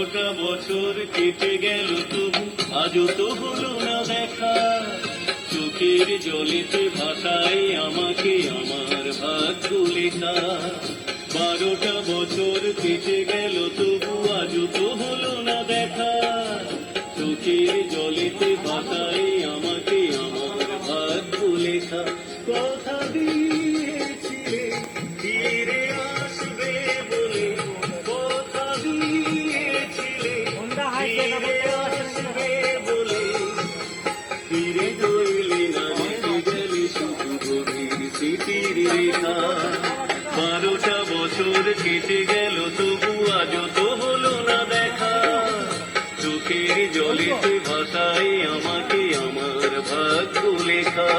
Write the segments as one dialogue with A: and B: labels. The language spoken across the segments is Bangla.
A: 12টা বছর কেটে গেল তবু আজও তো হলো না দেখা। চোখের জলেতে ভাসাই আমাকে আমার ভাগ্য লেখা। 12টা বছর কেটে গেল তবু আজও তো হলো না দেখা। চোখের জলেতে ভাসাই আমাকে আমার ভাগ্য লেখা। কথা দিয়েছিলে ফিরে আসবে বলে, কথা দিয়েছিলে ফিরে আসবে বলে, ফিরে রইলে না, রেখে গেলে শুধু গভীর স্মৃতির রেখা। 12টা বছর কেটে গেল তবু আজও তো হলো না দেখা। চোখের জলেতে ভাসাই আমাকে আমার ভাগ্য লেখা।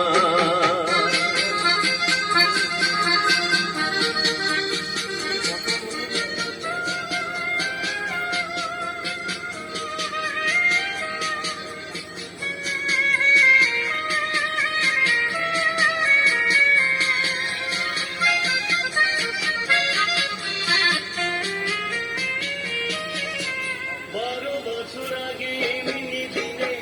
A: বছর আগে এমনি দিনে